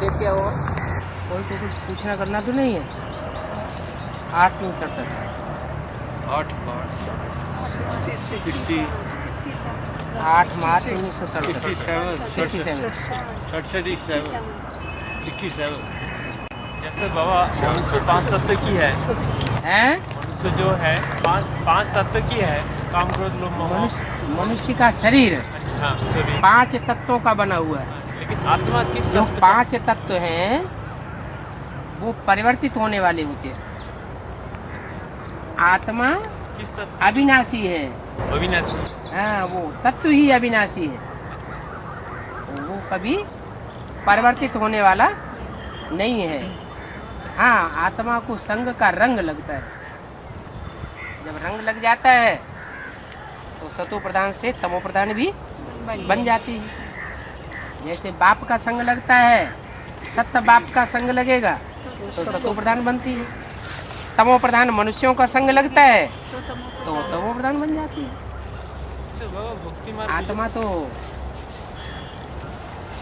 देख के और कोई को कुछ पूछना करना तो नहीं है। 8-3-67 8 मार्च 1967। जैसे बाबा मनुष्य 5 तत्व की है, मनुष्य जो है 5 तत्व की है, काम क्रोध लोभ मोह। मनुष्य का शरीर हाँ, 5 तत्वों का बना हुआ है। लेकिन आत्मा किस जो तत्व? 5 तत्व हैं वो परिवर्तित होने वाले होते हैं। आत्मा किस तत्व? अविनाशी है। अविनाशी। हाँ, वो तत्व ही अविनाशी है, वो कभी परिवर्तित होने वाला नहीं है। हाँ, आत्मा को संग का रंग लगता है। जब रंग लग जाता है तो सतो प्रधान से तमो प्रधान भी बन जाती है। जैसे बाप का संग लगता है, सत्य बाप का संग लगेगा तो सतो प्रधान बनती है। तमो प्रधान मनुष्यों का संग लगता है तो तमो प्रधान बन जाती है। आत्मा तो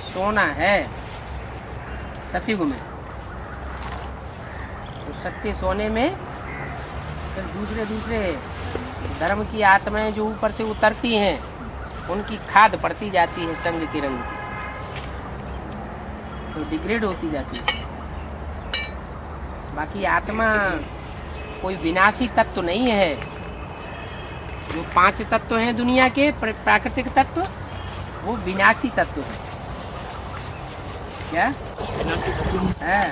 सोना है सतयुग में, तो सत्य सोने में फिर दूसरे धर्म की आत्माएं जो ऊपर से उतरती हैं उनकी खाद पड़ती जाती है संग के रंग की, तो डिग्रेड होती जाती है। बाकी आत्मा कोई विनाशी तत्व नहीं है। जो 5 तत्व हैं दुनिया के प्राकृतिक तत्व, वो विनाशी तत्व है। क्या है?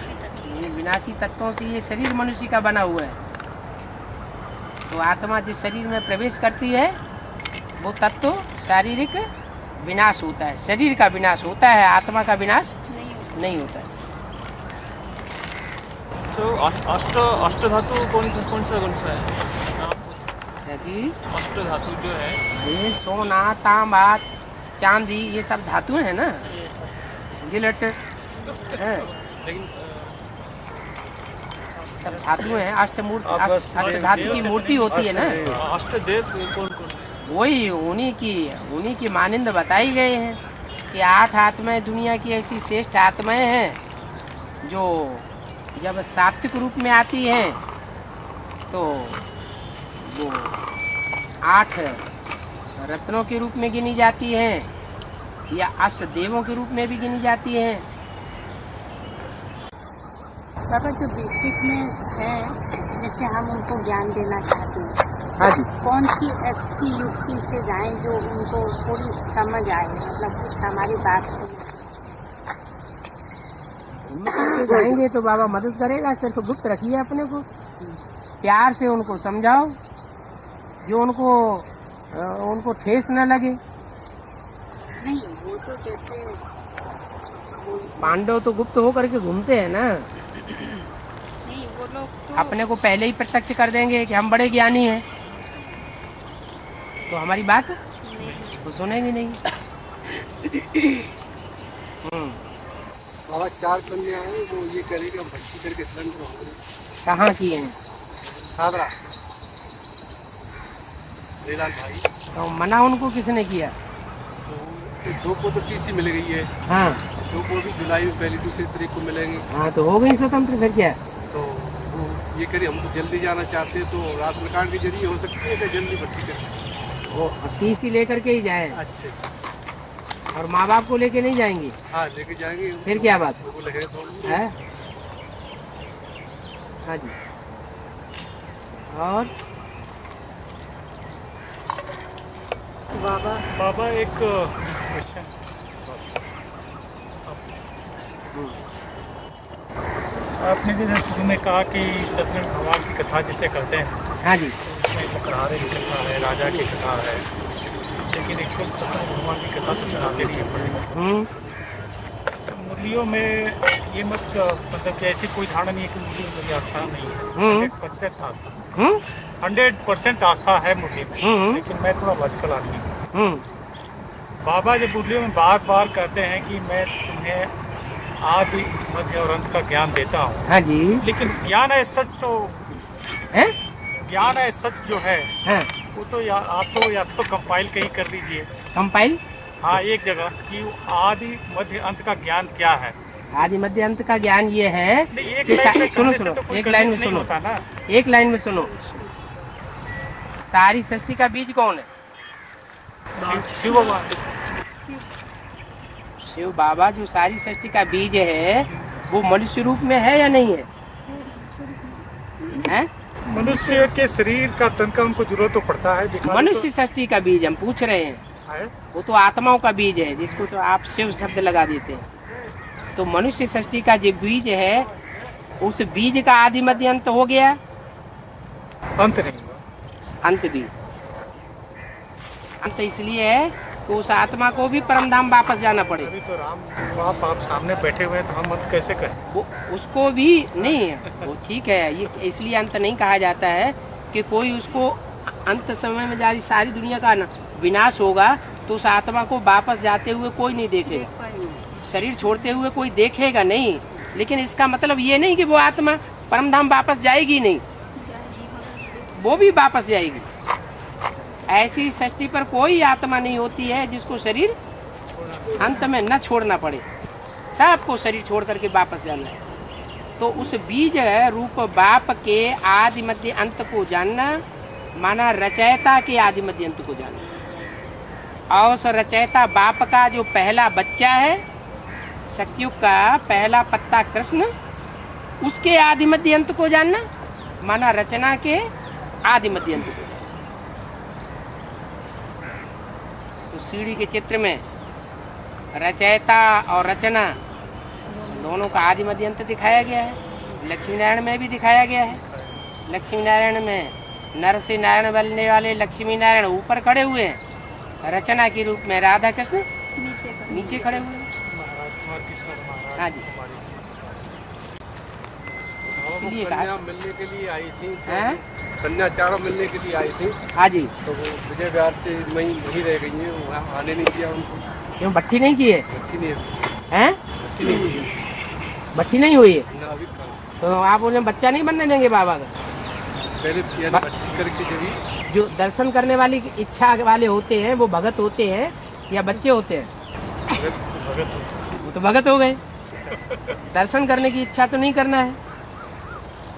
ये विनाशी तत्वों से ये शरीर मनुष्य का बना हुआ है। तो आत्मा जिस शरीर में प्रवेश करती है वो तत्व शारीरिक विनाश होता है, शरीर का विनाश होता है, आत्मा का विनाश नहीं होता है। तो अष्ट धातु कौन सा है? अष्ट धातु जो है, ये सोना, तांबा, चांदी, ये सब धातुएं हैं ना, गिलट है, लेकिन सब धातुएं हैं। अष्ट धातु की मूर्ति होती है ना, अष्टदेव कौन? वही उन्हीं की मानिंद बताई गए हैं कि 8 आत्माएं दुनिया की ऐसी श्रेष्ठ आत्माएं हैं जो जब सात्विक रूप में आती हैं तो वो 8 रत्नों के रूप में गिनी जाती हैं या अष्ट देवों के रूप में भी गिनी जाती हैं। बाबा जो बेसिक में है, जैसे हम उनको ज्ञान देना चाहते हैं, हाँ जी, कौन सी अच्छी युक्ति से जाएं जो उनको थोड़ी समझ आए, मतलब कुछ हमारी बात सुने। जाएंगे तो बाबा मदद करेगा। सिर्फ गुप्त रखिए अपने को, प्यार से उनको समझाओ जो उनको ठेस न लगे। नहीं, वो तो जैसे पांडव तो गुप्त होकर के घूमते हैं ना, नहीं वो लोग तो अपने को पहले ही प्रत्यक्ष कर देंगे कि हम बड़े ज्ञानी हैं, तो हमारी बात तो सुनेंगे नहीं। बाबा 4 कन्या है, वो ये करेगा भक्ति करके संग होंगे। कहाँ की हैं? सादरा रेलाल भाई, तो मना उनको किसने किया? तो 2 को तो टीसी मिल गई है, हाँ 2 को भी जुलाई में 1-2 तारीख को मिलेंगे। हाँ, तो हो गई स्वतंत्र, फिर क्या? तो ये करिए, हम तो जल्दी जाना चाहते हैं, तो राशन कार्ड के जरिए हो सकती है क्या जल्दी भर्ती करें? वो टीसी लेकर के ही जाए, अच्छा, और माँ बाप को लेके नहीं जाएंगे? हाँ लेके जाएंगे। फिर क्या बात वो लगे तो है? हाँ जी। और बाबा एक आपने जैसे शुरू में कहा कि सत्यनारायण भगवान की कथा जिसे करते हैं, हाँ जी, उसमें चक्रहारे की कथा है, राजा की कथा है, लेकिन एक सत्यनारायण भगवान की कथा तो सुनाते नहीं है। मुरलियों में ये मत मतलब कि ऐसी कोई धारणा नहीं है कि मुरली में मेरी आस्था नहीं है। 100% आस्था, 100% आस्था है मुरली में, लेकिन मैं थोड़ा लॉजिकल आदमी हूँ। बाबा जब मुरलियों में बार बार कहते हैं कि मैं तुम्हें आदि मध्य और अंत का ज्ञान देता हूँ, हाँ जी, लेकिन ज्ञान है सच तो है, ज्ञान है सच जो है हाँ, वो तो आप तो कंपाइल कहीं कर दीजिए। कंपाइल, हाँ, एक जगह कि आदि मध्य अंत का ज्ञान क्या है, आदि मध्य अंत का ज्ञान ये है कि सुनो सुनो, एक लाइन में सुनो, एक लाइन में सुनो। सारी सृष्टि का बीज कौन है? शिव भगवान। शिव बाबा जो सारी सृष्टि का बीज है वो मनुष्य रूप में है या नहीं है? हैं? मनुष्य के शरीर का तन का उनको जरूरत तो पड़ता है। मनुष्य सृष्टि का बीज हम पूछ रहे हैं, वो तो आत्माओं का बीज है जिसको तो आप शिव शब्द लगा देते हैं। तो मनुष्य सृष्टि का जो बीज है उस बीज का आदि मध्य अंत हो गया? अंत नहीं हुआ। अंत भी अंत इसलिए है कि उस आत्मा को भी परम धाम वापस जाना पड़े। अभी तो राम आप सामने बैठे हुए हैं तो हम अंत कैसे कहें? वो उसको भी नहीं, वो ठीक है, ये इसलिए अंत नहीं कहा जाता है कि कोई उसको अंत समय में जारी सारी दुनिया का विनाश होगा तो उस आत्मा को वापस जाते हुए कोई नहीं देखेगा, शरीर छोड़ते हुए कोई देखेगा नहीं। लेकिन इसका मतलब ये नहीं कि वो आत्मा परम धाम वापस जाएगी नहीं, वो भी वापस जाएगी। ऐसी सृष्टि पर कोई आत्मा नहीं होती है जिसको शरीर अंत में न छोड़ना पड़े, सबको शरीर छोड़ करके वापस जाना है। तो उस बीज रूप बाप के आदि मध्य अंत को जानना माना रचयिता के आदि मध्य अंत को जानना। और उस रचयिता बाप का जो पहला बच्चा है, सतयुग का पहला पत्ता कृष्ण, उसके आदि मध्य अंत को जानना माना रचना के आदि मध्य अंत को। तो सीढ़ी के चित्र में रचयिता और रचना दोनों का आदि मध्य अंत दिखाया गया है। लक्ष्मी नारायण में भी दिखाया गया है। लक्ष्मी नारायण में नर से नारायण बनने वाले लक्ष्मी नारायण ऊपर खड़े हुए हैं, रचना के रूप में राधा कृष्ण नीचे खड़े हुए हैं। हाँ जी, इसलिए कन्या मिलने के लिए आई थी, हैं? कन्या चारों मिलने के लिए आई थी। हाँ जी, तो वो विजय विहार से वहीं रह गई है, वहाँ आने नहीं दिया उनको। क्यों भट्टी नहीं की है? भट्टी नहीं हैं? भट्टी नहीं हुई है। भट्टी नहीं हुई है ना अभी कहाँ। तो आप उन्हें बच्चा नहीं बनने देंगे बाबा का? पहले भट्टी करके जब जो दर्शन करने वाली इच्छा वाले होते हैं वो भगत होते हैं या बच्चे होते हैं? वो तो भगत हो गए। दर्शन करने की इच्छा तो नहीं करना है,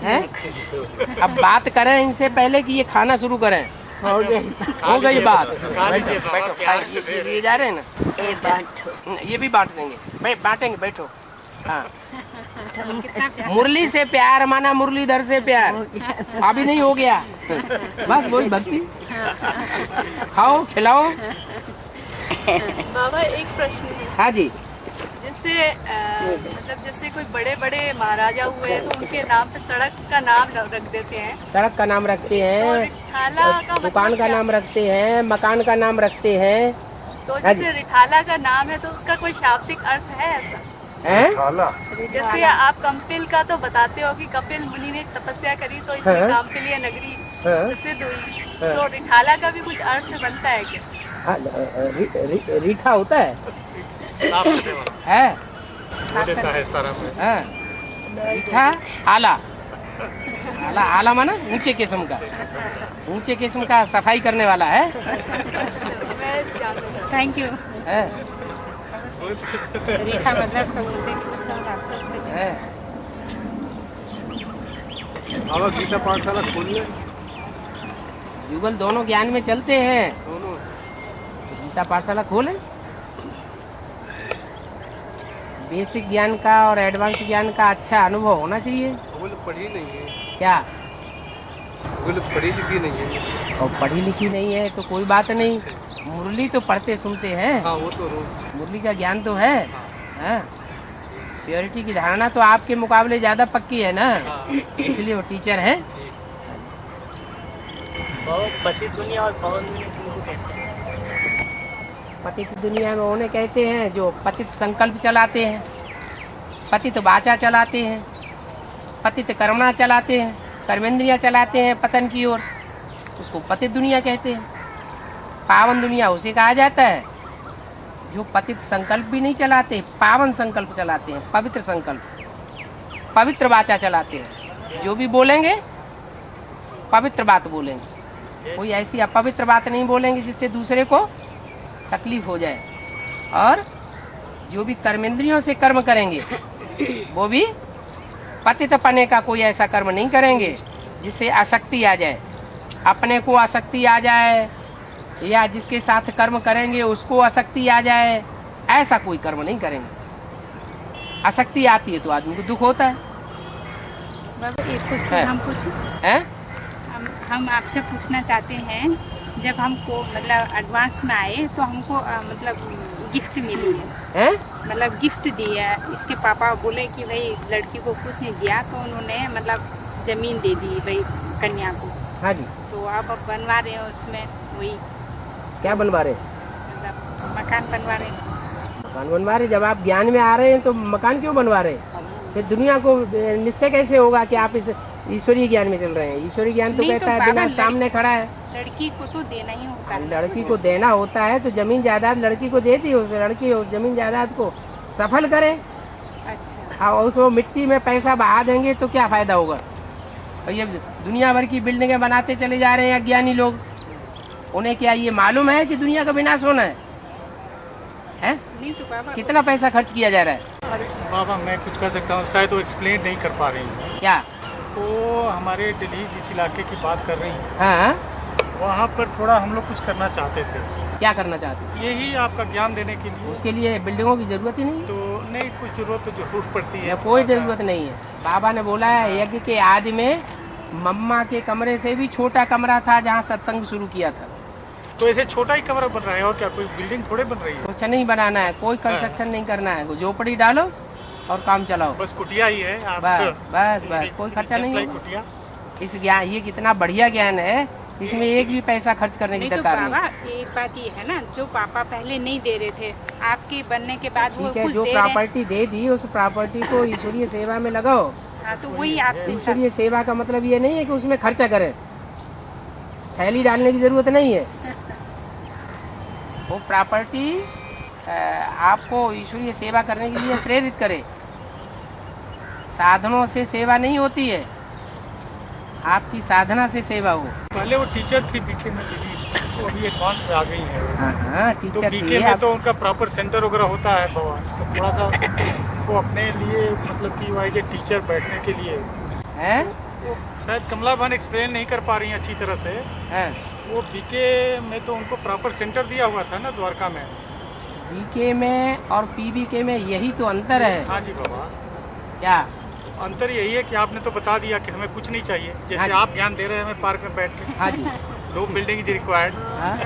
हैं? अब बात करें इनसे पहले कि ये खाना शुरू करें। हो गई बात। बैठो, ये जा रहे हैं ना, ये भी बांट देंगे, बांटेंगे, बैठो। हाँ, मुरली से प्यार माना मुरलीधर से प्यार अभी नहीं हो गया, बस वही भक्ति। खाओ खिलाओ। बाबा एक प्रश्न है। हाँ जी, जैसे मतलब जैसे कोई बड़े बड़े महाराजा हुए तो उनके नाम पे सड़क का नाम रख देते हैं, सड़क का नाम रखते तो हैं, रिठाला का दुकान मतलब का क्या? नाम रखते हैं, मकान का नाम रखते हैं। तो जैसे रिठाला का नाम है तो उसका कोई शाब्दिक अर्थ है ऐसा? हैं? जैसे आप कपिल का तो बताते हो कि कपिल मुनि ने तपस्या करी तो इसमें हाँ। काम्पिल्य नगरी हाँ। प्रसिद्ध हुई, हाँ। तो रिठाला का भी कुछ अर्थ बनता है क्या? हाँ, रीठा होता है, वो देता है सारा में। हाँ, रीठा आला, आला आला माना ऊंचे किस्म का, ऊंचे किस्म का सफाई करने वाला है। Thank you. है, रीठा मतलब समुद्र है। बाबा गीता पाठशाला खोल ले युगल दोनों ज्ञान में चलते हैं, दोनों। गीता पाठशाला खोलें। बेसिक ज्ञान का और एडवांस ज्ञान का अच्छा अनुभव होना चाहिए। वो लोग पढ़ी नहीं है, क्या? वो लोग पढ़ी लिखी नहीं है। और पढ़ी लिखी नहीं है तो कोई बात नहीं, मुरली तो पढ़ते सुनते हैं, हाँ वो तो रोज। मुरली का ज्ञान तो है। हाँ, प्योरिटी की धारणा तो आपके मुकाबले ज़्यादा पक्की है ना, इसलिए वो टीचर है। पतित दुनिया और पवन पतित दुनिया में उन्हें कहते हैं जो पतित संकल्प चलाते हैं, पतित वाचा चलाते हैं, पतित कर्मणा चलाते हैं, कर्मेंद्रियां चलाते हैं पतन की ओर, उसको पतित दुनिया कहते हैं। पावन दुनिया उसे कहा जाता है जो पतित संकल्प भी नहीं चलाते, पावन संकल्प चलाते हैं, पवित्र संकल्प, पवित्र वाचा चलाते हैं। जो भी बोलेंगे पवित्र बात बोलेंगे, कोई ऐसी अपवित्र बात नहीं बोलेंगे जिससे दूसरे को तकलीफ हो जाए। और जो भी कर्मेंद्रियों से कर्म करेंगे वो भी पतित पने का कोई ऐसा कर्म नहीं करेंगे जिससे आसक्ति आ जाए, अपने को आसक्ति आ जाए या जिसके साथ कर्म करेंगे उसको आसक्ति आ जाए, ऐसा कोई कर्म नहीं करेंगे। आसक्ति आती है तो आदमी को दुख होता है। बाबा एक क्वेश्चन हम पूछें? हैं? हम आपसे पूछना चाहते हैं, जब हमको मतलब एडवांस में आए तो हमको मतलब गिफ्ट मिली है, मतलब गिफ्ट दी है। इसके पापा बोले कि भाई लड़की को कुछ नहीं दिया तो उन्होंने मतलब जमीन दे दी भाई कन्या को। हाँ जी। तो आप बनवा रहे हो उसमें वही क्या बनवा रहे? मतलब मकान बनवा रहे हैं। मकान बनवा रहे? जब आप ज्ञान में आ रहे हैं तो मकान क्यों बनवा रहे हैं? फिर दुनिया को निश्चय कैसे होगा कि आप इस ईश्वरीय ज्ञान में चल रहे हैं? ईश्वरीय ज्ञान तो कहता है बिना सामने खड़ा है। लड़की को तो देना ही होता है। लड़की को देना होता है तो जमीन जायदाद लड़की को देती है, लड़की जमीन जायदाद को सफल करे। अच्छा। और उसको मिट्टी में पैसा बहा देंगे तो क्या फायदा होगा? और ये दुनिया भर की बिल्डिंगें बनाते चले जा रहे हैं अज्ञानी लोग, उन्हें क्या ये मालूम है कि दुनिया का विनाश होना है? नहीं तो बाबा कितना पैसा खर्च किया जा रहा है? अरे बाबा मैं कुछ कर सकता हूँ, शायद वो एक्सप्लेन नहीं कर पा रही हैं। क्या? तो हमारे दिल्ली जिस इलाके की बात कर रही हैं, हाँ, वहाँ पर थोड़ा हम लोग कुछ करना चाहते थे। क्या करना चाहते हैं? यही आपका ज्ञान देने के लिए। उसके लिए बिल्डिंगों की जरूरत ही नहीं तो नहीं, कुछ जरूरत तो जरूर पड़ती है। कोई जरूरत नहीं है। बाबा ने बोला है यज्ञ के आदि में मम्मा के कमरे से भी छोटा कमरा था जहाँ सत्संग शुरू किया था। तो ऐसे छोटा ही कमरा बन रहा है और क्या कोई बिल्डिंग थोड़े बन रही है? कुछ नहीं बनाना है, कोई कंस्ट्रक्शन नहीं करना है, झोपड़ी डालो और काम चलाओ। बस कुटिया ही है। आप बस बस बस, कोई खर्चा नहीं है। कुटिया। इस ज्ञान, ये कितना बढ़िया ज्ञान है, इसमें एक भी पैसा खर्च करने की नहीं तो दरकार नहीं। बाबा एक बात ये है ना, जो पापा पहले नहीं दे रहे थे, आपके बनने के बाद वो ठीक है, कुछ जो दे रहे हैं। प्रॉपर्टी दे दी उस प्रॉपर्टी को ईश्वरीय सेवा में लगाओ। हाँ तो वही आपसे ईश्वरीय सेवा का मतलब ये नहीं है कि उसमें खर्चा करें, थैली डालने की जरूरत नहीं है। वो प्रॉपर्टी आपको ईश्वरीय सेवा करने के लिए प्रेरित करे। साधनों से सेवा नहीं होती है, आपकी साधना से सेवा हो। पहले वो टीचर थी बीके में दीदी, तो अभी एडवांस में आ गई है। हाँ, तो टीचर बीके में तो उनका प्रॉपर सेंटर वगैरह होता है भगवान, तो थोड़ा सा वो अपने लिए मतलब कि वाई के टीचर बैठने के लिए हैं? वो शायद कमला बहन एक्सप्लेन नहीं कर पा रही हैं अच्छी तरह से। हैं? वो बीके में तो उनको प्रॉपर सेंटर दिया हुआ था ना द्वारका में। बीके में और पीबीके में यही तो अंतर है। हाँ जी बाबा। क्या अंतर यही है कि आपने तो बता दिया कि हमें कुछ नहीं चाहिए, हाँ जैसे जी। आप ज्ञान दे रहे हैं हमें पार्क में बैठ के। हाँ जी। No building is required. हाँ?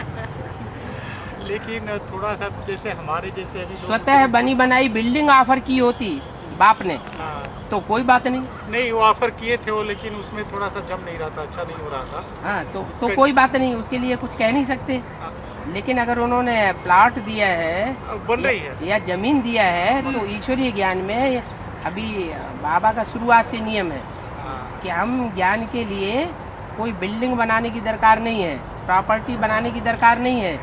लेकिन थोड़ा सा जैसे हमारे जैसे अभी लोग- स्वतः बनी बनाई बिल्डिंग ऑफर की होती बाप ने हाँ, तो कोई बात नहीं। नहीं वो ऑफर किए थे वो, लेकिन उसमें थोड़ा सा जम नहीं रहा था, अच्छा नहीं हो रहा था। हाँ तो कोई बात नहीं, उसके लिए कुछ कह नहीं सकते। लेकिन अगर उन्होंने प्लॉट दिया है अब बन रही है। या जमीन दिया है तो ईश्वरीय ज्ञान में अभी बाबा का शुरुआत से नियम है कि हम ज्ञान के लिए कोई बिल्डिंग बनाने की दरकार नहीं है, प्रॉपर्टी बनाने की दरकार नहीं है,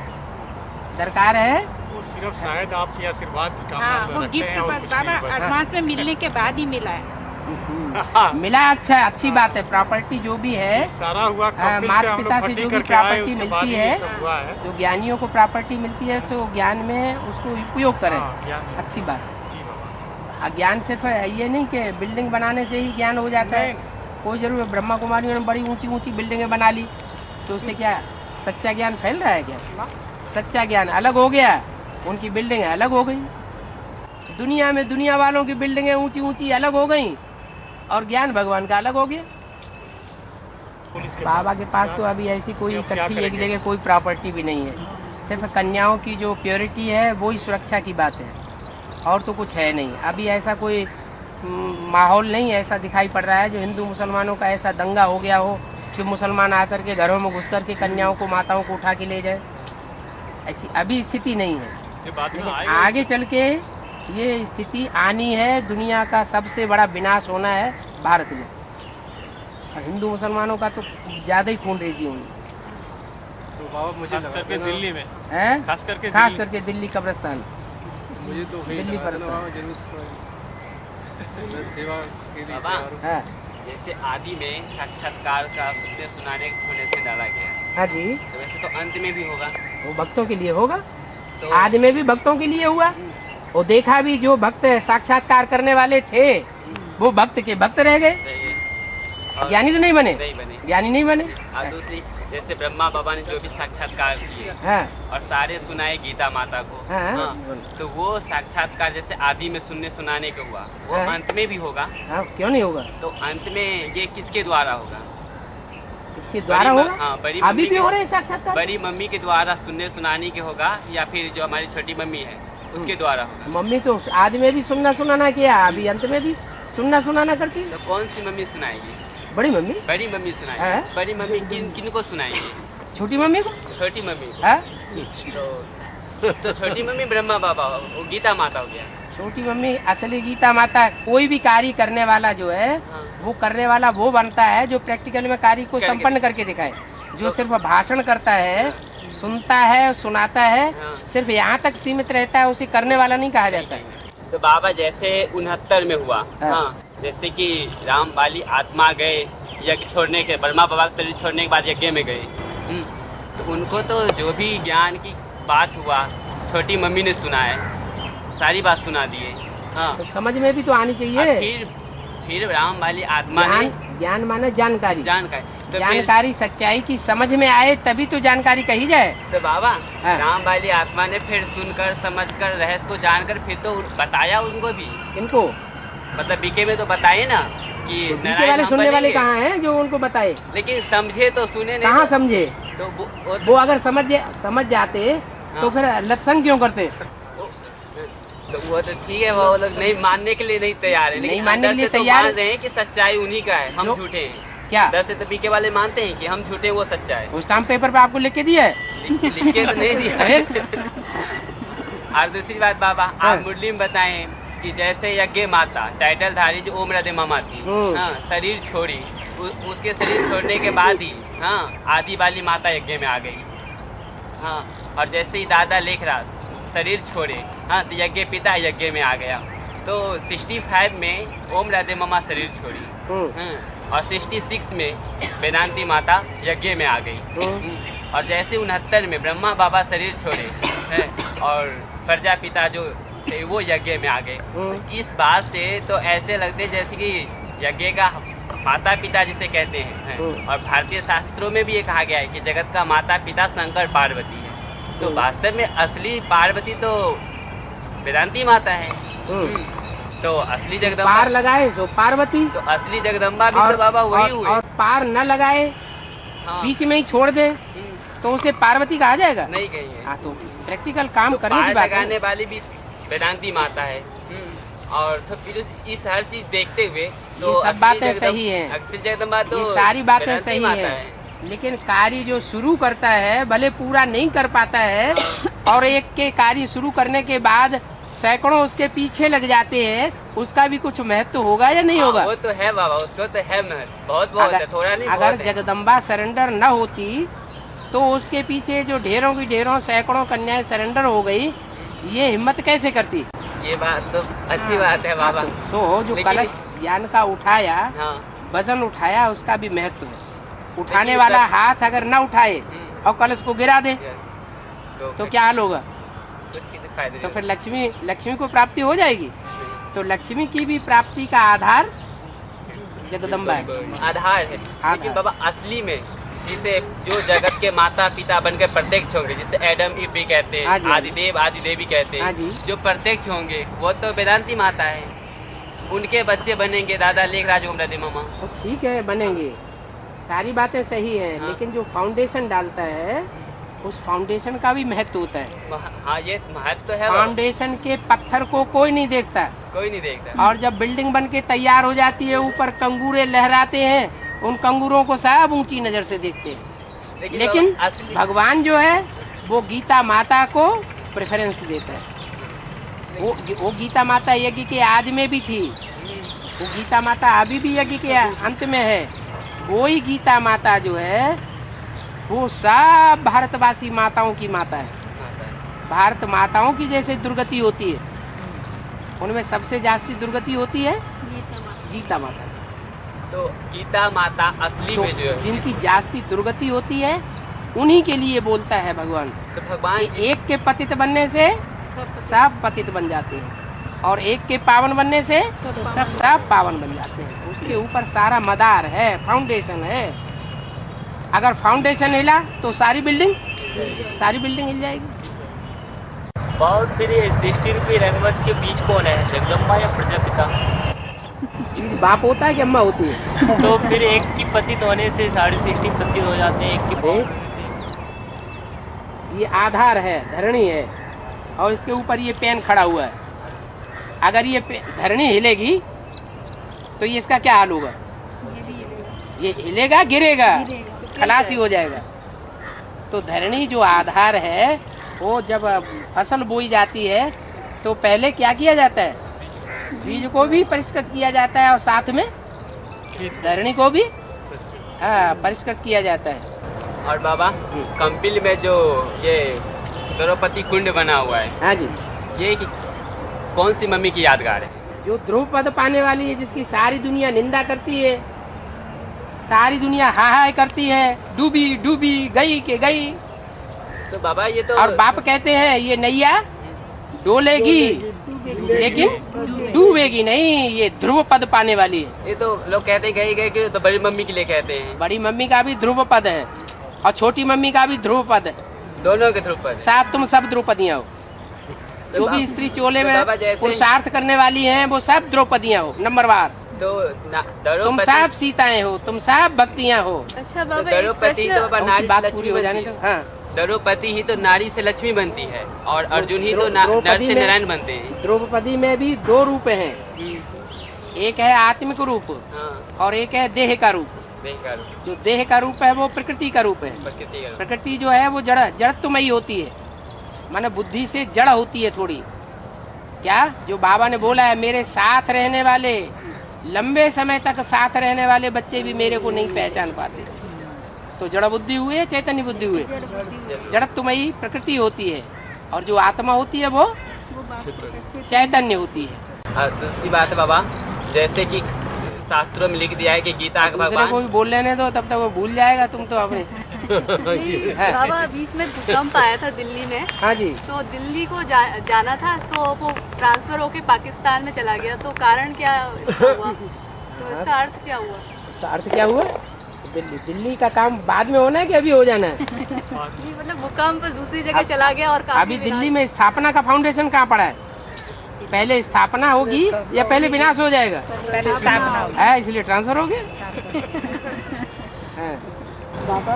दरकार है वो सिर्फ शायद आपके आशीर्वाद की हाँ कामना वो रखते गिफ्ट हैं और पर कुछ बाबा नहीं बस। एडवांस में मिलने के बाद ही मिला है। हाँ, मिला। अच्छा है, अच्छी बात है। प्रॉपर्टी जो भी है, सारा हुआ कपिल से माता हम लोग पिता से भर्ती जो भी करके आए, प्रॉपर्टी उसके बाद मिलती ही ये है, सब हुआ है। जो ज्ञानियों को प्रॉपर्टी मिलती है तो ज्ञान में उसको उपयोग करें। हाँ, ज्ञान में। अच्छी बात। जी बाबा। ज्ञान सिर्फ ये नहीं कि बिल्डिंग बनाने से ही ज्ञान हो जाता है। कोई जरूर ब्रह्मा कुमारियों ने बड़ी ऊंची ऊंची बिल्डिंगें बना ली तो उससे क्या सच्चा ज्ञान फैल रहा है? क्या सच्चा ज्ञान अलग हो गया, उनकी बिल्डिंगें अलग हो गई। दुनिया में दुनिया वालों की बिल्डिंगें ऊंची ऊंची अलग हो गई और ज्ञान भगवान का अलग हो गया। पुलिस के बाबा के पास तो अभी ऐसी कोई अब क्या इकट्ठी एक करेंगे? जगह कोई प्रॉपर्टी भी नहीं है। सिर्फ कन्याओं की जो प्योरिटी है वही सुरक्षा की बात है, और तो कुछ है नहीं। अभी ऐसा कोई माहौल नहीं ऐसा दिखाई पड़ रहा है जो हिंदू मुसलमानों का ऐसा दंगा हो गया हो कि मुसलमान आकर के घरों में घुस कर के कन्याओं को माताओं को उठा के ले जाए। ऐसी अभी स्थिति नहीं है, ये बाद में लेकिन आएगा। आगे चल के ये स्थिति आनी है। दुनिया का सबसे बड़ा विनाश होना है भारत में। हिंदू मुसलमानों का तो ज़्यादा ही खून रेजी होंगी। तो बाबा मुझे खास करके दिल्ली में, हैं? खास करके खास दिल्ली- करके दिल्ली कब्रिस्तान। मुझे तो वही दिल्ली लगा पर था, बाबा जरूर सेवा के लिए बाबा। तैयार हूँ। हाँ जैसे आदि में साक्षात्कार का सत्य सुनाने होने से डाला गया, हाँ जी, तो वैसे तो अंत में भी होगा। वो भक्तों के लिए होगा। तो आदि में भी भक्तों के लिए हुआ, वो देखा भी जो भक्त साक्षात्कार करने वाले थे वो भक्त के भक्त रह गए, ज्ञानी तो नहीं बने, ज्ञानी नहीं बने। और दूसरी जैसे ब्रह्मा बाबा ने जो भी साक्षात्कार किए हाँ और सारे सुनाए गीता माता को, हाँ। हाँ, तो वो साक्षात्कार जैसे आदि में सुनाने को हुआ वो हाँ। अंत में भी होगा। हाँ, क्यों नहीं होगा? तो अंत में ये किसके द्वारा होगा? इसके द्वारा होगा। हाँ, बड़ी अभी मम्मी भी के- हो रहे हैं साक्षात्कार। बड़ी मम्मी के द्वारा सुनाने के होगा या फिर जो हमारी छोटी मम्मी है उसके द्वारा होगा। मम्मी तो आदि में भी सुनाना किया, अभी अंत में भी सुनाना करती। तो कौन सी मम्मी सुनाएगी? बड़ी मम्मी, बड़ी मम्मी हाँ। सुनाएगी। बड़ी मम्मी किन को सुनाएंगे? छोटी मम्मी को। छोटी मम्मी को। हाँ? तो छोटी मम्मी ब्रह्मा बाबा वो गीता माता हो गया। छोटी मम्मी असली गीता माता। कोई भी कार्य करने वाला जो है हाँ। वो करने वाला वो बनता है जो प्रैक्टिकल में कार्य को करके संपन्न करके दिखाए। जो तो- सिर्फ भाषण करता है, सुनता है, सुनाता है, हाँ। सिर्फ यहाँ तक सीमित रहता है, उसे करने वाला नहीं कहा जाता है। तो बाबा जैसे 69 में हुआ, हाँ। हाँ, जैसे कि राम वाली आत्मा गए यज्ञ छोड़ने के, ब्रह्मा बाबा का शरीर छोड़ने के बाद यज्ञ में गए, तो उनको तो जो भी ज्ञान की बात हुआ छोटी मम्मी ने सुना है, सारी बात सुना दिए। हाँ। तो समझ में भी तो आनी और चाहिए। फिर राम वाली आत्मा ने ज्ञान माने जानकारी, जानकारी, तो फिर जानकारी सच्चाई की समझ में आए तभी तो जानकारी कही जाए। तो बाबा हाँ। राम वाली आत्मा ने फिर सुनकर समझकर रहस्य को जानकर फिर तो बताया उनको भी, इनको मतलब बीके में तो बताए ना कि बीके नारायण वाले हम सुनने वाले बनेंगे। कहाँ हैं जो उनको बताए? लेकिन समझे तो सुने नहीं। कहाँ तो- समझे? तो वो अगर समझ जाते तो फिर लत्संग क्यों करते? तो वो तो ठीक है, वो लोग नहीं मानने के लिए नहीं तैयार है, नहीं लेकिन मानने अंदर के लिए से तो तैयार मान रहे हैं कि सच्चाई उन्हीं का है, हम जो- झूठे हैं। क्या अंदर से तो बीके वाले मानते हैं कि हम झूठे हैं, वो सच्चा है। उस काम पेपर पे आपको लिख के दिया है? लिख के तो नहीं दिया है। और दूसरी बात बाबा, हाँ। आप मुरली में बताएं कि जैसे यज्ञ माता टाइटल धारी जो ओम राधे मामा थी, हाँ, शरीर छोड़ी, उसके शरीर छोड़ने के बाद ही हाँ आदि वाली माता यज्ञ में आ गई। हाँ, और जैसे ही दादा लेखराज शरीर छोड़े, हाँ, तो यज्ञ पिता यज्ञ में आ गया। तो 65 में ओम राधे मामा शरीर छोड़ी, और 66 में वेदांती माता यज्ञ में आ गई। और जैसे 69 में ब्रह्मा बाबा शरीर छोड़े हैं और प्रजापिता जो थे वो यज्ञ में आ गए। तो इस बात से तो ऐसे लगते जैसे कि यज्ञ का माता पिता जिसे कहते हैं, और भारतीय शास्त्रों में भी ये कहा गया है कि जगत का माता पिता शंकर पार्वती है। तो वास्तव में असली पार्वती तो वेदांती माता है। तो असली जगदम्बा पार लगाए तो पार्वती, तो असली जगदम्बा भी तो बाबा वही हुए। और पार न लगाए, हाँ। बीच में ही छोड़ दे तो उसे पार्वती कहा जाएगा? नहीं कही हाँ, तो प्रैक्टिकल काम तो करने की पार बात लगाने है। वाली भी वेदांती माता है। और तो फिर इस हर चीज देखते हुए तो ये सब असली बातें सही हैं। असली जगदम्बा तो ये सारी बातें वेदांती सही माता हैं, लेकिन कार्य जो शुरू करता है भले पूरा नहीं कर पाता है, और एक के कार्य शुरू करने के बाद सैकड़ों उसके पीछे लग जाते हैं, उसका भी कुछ महत्व होगा या नहीं हाँ, होगा? वो तो है बाबा, उसको तो है महत्व, बहुत बहुत है, थोड़ा नहीं अगर बहुत है। जगदम्बा सरेंडर न होती तो उसके पीछे जो ढेरों की ढेरों सैकड़ों कन्याएं सरेंडर हो गई, ये हिम्मत कैसे करती? ये बात तो अच्छी बात है बाबा। तो जो लेकिन- कलश ज्ञान का उठाया, हाँ, वजन उठाया, उसका भी महत्व है। उठाने लेकिन वाला उसका- हाथ अगर न उठाए और कलश को गिरा दे तो क्या हाल होगा? कुछ किसी फायदे तो नहीं फिर लक्ष्मी को प्राप्ति हो जाएगी। तो लक्ष्मी की भी प्राप्ति का आधार जगदम्बा है। होगा। आधार है, आधार। लेकिन बाबा असली में जिसे जो जगत के माता पिता बनकर प्रत्यक्ष होंगे, जिसे एडम ईव भी कहते हाँ हैं, जी। आदिदेव आदिदेवी कहते हाँ हैं, जी। जो प्रत्यक्ष होंगे वो तो वेदांती माता है। उनके बच्चे बनेंगे दादा लेखराज ओम राधे मामा। तो ठीक है, बनेंगे, सारी बातें सही हैं, हाँ। लेकिन जो फाउंडेशन डालता है उस फाउंडेशन का भी महत्व होता है। हाँ, ये महत्व तो है बाबा, फाउंडेशन के पत्थर को कोई नहीं देखता, कोई नहीं देखता। और जब बिल्डिंग बन के तैयार हो जाती है, ऊपर कंगूरे लहराते हैं, उन कंगूरों को सब ऊंची नजर से देखते हैं। लेकिन बाबा, असली भगवान जो है वो गीता माता को प्रेफरेंस देता है। वो गीता माता यज्ञ के आदि में भी थी, वो गीता माता अभी भी यज्ञ के अंत में है। वही गीता माता जो है वो सब भारतवासी माताओं की माता है। माता है। भारत माताओं की जैसे दुर्गति होती है, उनमें सबसे जास्ती दुर्गति होती है गीता माता। तो गीता माता असली तो में जो है, जिनकी जास्ती दुर्गति होती है उन्हीं के लिए बोलता है भगवान तो भगवान कि एक के पतित बनने से सब पतित बन जाते हैं, और एक के पावन बनने से सब पावन बन जाते हैं। उसके ऊपर सारा मदार है, फाउंडेशन है। अगर फाउंडेशन हिला तो सारी बिल्डिंग हिल जाएगी। बहुत फिर ये 60 रुपये रंगवंश के बीच कौन है, जगदम्बा या प्रजापिता? बाप होता है कि अम्मा होती है? तो फिर एक की पतित होने से 60 पतित हो जाते हैं, एक की पावन होने से। ये आधार है, धरणी है, और इसके ऊपर ये पेन खड़ा हुआ है। अगर ये धरणी हिलेगी तो ये इसका क्या हाल होगा? ये हिलेगा, गिरेगा, खलासी हो जाएगा। तो धरणी जो आधार है, वो जब फसल बोई जाती है तो पहले क्या किया जाता है? बीज को भी परिष्कृत किया जाता है, और साथ में धरणी को भी परिष्कृत किया जाता है। और बाबा, कंपिल में जो ये द्रौपदी कुंड बना हुआ है, हाँ जी, ये कौन सी मम्मी की यादगार है? जो ध्रुव पद पाने वाली है, जिसकी सारी दुनिया निंदा करती है, सारी दुनिया हाय करती है, डूबी डूबी गई के गई। तो बाबा ये तो, और बाप कहते हैं ये नैया डोलेगी लेकिन डूबेगी नहीं, ये ध्रुव पद पाने वाली है। ये तो लोग कहते हैं गई गई के, तो बड़ी मम्मी के लिए कहते हैं। बड़ी मम्मी का भी ध्रुव पद है और छोटी मम्मी का भी ध्रुव पद है, दोनों के ध्रुव पद। साथ तुम सब द्रौपदियाँ हो। जो भी स्त्री चोले में पुरुषार्थ करने वाली हैं, वो सब द्रौपदियाँ हो, नंबरवार। तो तुम सब सीताएं हो, तुम सब भक्तियाँ हो। अच्छा बाबा, द्रौपदी तो नारी बात लक्ष्मी पूरी हो जाने दो। हाँ, द्रौपदी ही तो नारी से लक्ष्मी बनती है, और अर्जुन ही तो नर से नारायण बनते हैं। द्रौपदी में भी दो रूप हैं, एक है आत्मिक रूप और एक है देह का रूप। जो देह का रूप है वो प्रकृति का रूप है। प्रकृति जो है वो जड़त्वमयी होती है, माने बुद्धि से जड़ होती है थोड़ी। क्या जो बाबा ने बोला है, मेरे साथ रहने वाले, लंबे समय तक साथ रहने वाले बच्चे भी मेरे को नहीं पहचान पाते। तो जड़ बुद्धि हुए, चैतन्य बुद्धि हुए। जड़त्वमयी प्रकृति होती है, और जो आत्मा होती है वो चैतन्य होती है। दूसरी बात है बाबा, जैसे कि शास्त्रों में लिख दिया है कि गीता का भगवान को भी बोल लेने दो, तब तक वो भूल जाएगा। तुम तो अपने बाबा बीच में भूकंप आया था दिल्ली में। हाँ जी, तो दिल्ली को जाना था, तो वो ट्रांसफर होके पाकिस्तान में चला गया। तो कारण क्या इसका हुआ? तो इसका अर्थ क्या हुआ? तो अर्थ क्या हुआ? दिल्ली का काम बाद में होना है कि अभी हो जाना है? मतलब भूकंप दूसरी जगह चला गया, और अभी दिल्ली में स्थापना का फाउंडेशन कहाँ पड़ा है? पहले स्थापना होगी या पहले विनाश हो जाएगा? पहले स्थापना होगी। है, इसलिए ट्रांसफर हो गया। बाबा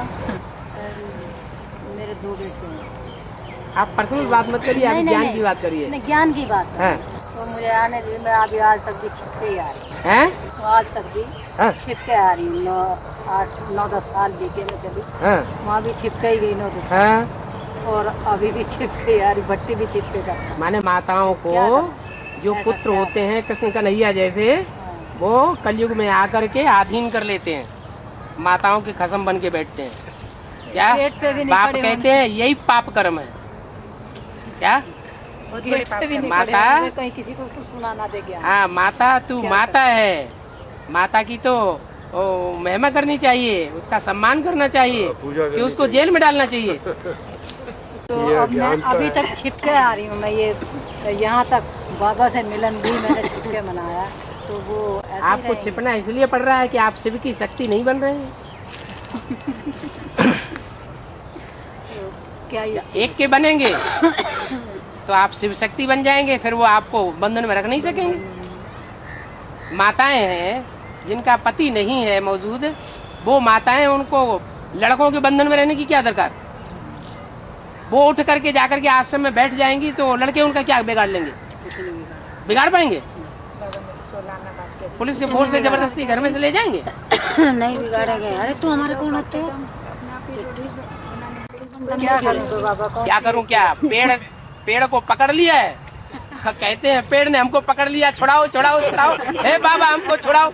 मेरे 2 बेटे हैं। आप पर्सनल बात मत करिए, आप ज्ञान की बात करिए। नहीं, ज्ञान की बात है। हाँ। तो मुझे आने लिए, मैं अभी आज तक भी छिपके ही आ रही हैं? तो आज तक भी छिपके आ रही हूँ। 9-10 साल बीते में चली, वहाँ भी छिपके ही गई 9-10 साल, और अभी भी छिपके आ रही, भट्टी भी छिपके का। माने माताओं को जो पुत्र होते हैं कृष्ण कन्हैया जैसे, वो कलयुग में आकर के अधीन कर लेते हैं, माताओं के खसम बन के बैठते हैं। क्या बाप कहते हैं यही पाप कर्म है। क्या माता कहीं किसी को कुछ सुनाना दे गया। हाँ, माता तू माता है, माता की तो महिमा करनी चाहिए, उसका सम्मान करना चाहिए, कि उसको जेल में डालना चाहिए। तो अब मैं अभी तक छिपके आ रही हूँ। मैं ये यहाँ तक बाबा से मिलन भी मैंने छिपके मनाया। तो वो आपको छिपना इसलिए पड़ रहा है कि आप शिव की शक्ति नहीं बन रहे हैं। क्या एक के बनेंगे तो आप शिव शक्ति बन जाएंगे, फिर वो आपको बंधन में रख नहीं सकेंगे। माताएं हैं जिनका पति नहीं है मौजूद, वो माताएं, उनको लड़कों के बंधन में रहने की क्या दरकार? वो उठ करके जाकर के आश्रम में बैठ जाएंगी तो लड़के उनका क्या बिगाड़ लेंगे? बिगाड़ पाएंगे? पुलिस के फोर्स से जबरदस्ती घर में से ले जाएंगे? नहीं बिगाड़ेंगे। अरे तो हमारे कौन होते हैं? क्या करूं तो बाबा को? क्या करूं क्या? पेड़ को पकड़ लिया है, कहते हैं पेड़ ने हमको पकड़ लिया, छुड़ाओ छुड़ाओ छुड़ाओ, हे बाबा हमको छुड़ाओ।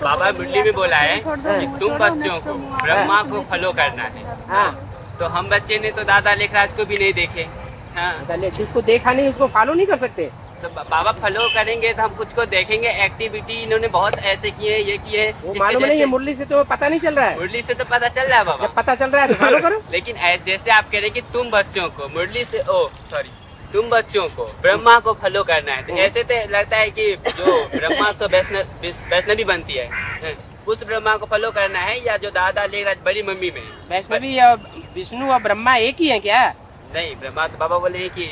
बाबा मुरली में बोला है कि तुम बच्चों को ब्रह्मा को फॉलो करना है। हाँ, तो हम बच्चे ने तो दादा लेखराज को भी नहीं देखे। हाँ, जिसको देखा नहीं उसको फॉलो नहीं कर सकते। तो बाबा फॉलो करेंगे तो हम कुछ को देखेंगे, एक्टिविटी इन्होंने बहुत ऐसे किए, ये किए। वो मालूम नहीं है, मुरली से तो पता नहीं चल रहा है। मुरली से तो पता चल रहा है बाबा, जब पता चल रहा है तो फॉलो करो। लेकिन जैसे आप कह रहे कि तुम बच्चों को मुरली से तुम बच्चों को ब्रह्मा को फॉलो करना है, तो ऐसे तो लगता है कि जो ब्रह्मा तो वैष्णवी बनती है, उस ब्रह्मा को फॉलो करना है, या जो दादा ले रहा बड़ी मम्मी में वैष्णवी और विष्णु और ब्रह्मा एक ही है क्या? नहीं, ब्रह्मा तो बाबा बोले कि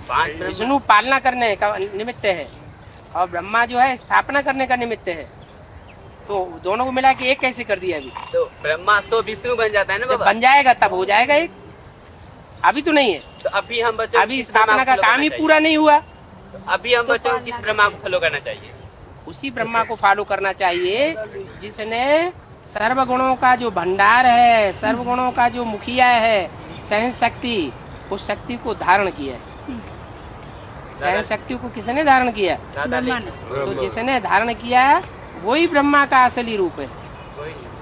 5 विष्णु पालना करने का निमित्त है और ब्रह्मा जो है स्थापना करने का निमित्त है, तो दोनों को मिला के एक कैसे कर दिया? अभी तो ब्रह्मा तो विष्णु बन जाता है ना बाबा। बन जाएगा तब हो जाएगा एक, अभी तो नहीं है। तो अभी हम बच्चों अभी स्थापना का काम ही पूरा नहीं हुआ, तो अभी हम बच्चों को किस ब्रह्मा को फॉलो करना चाहिए? उसी ब्रह्मा को फॉलो करना चाहिए जिसने सर्वगुणों का जो भंडार है, सर्वगुणों का जो मुखिया है, सहन शक्ति, उस शक्ति को धारण किया है। सहन शक्ति को किसने धारण किया? ब्रह्मा ने। तो जिसने धारण किया वही ब्रह्मा का असली रूप है,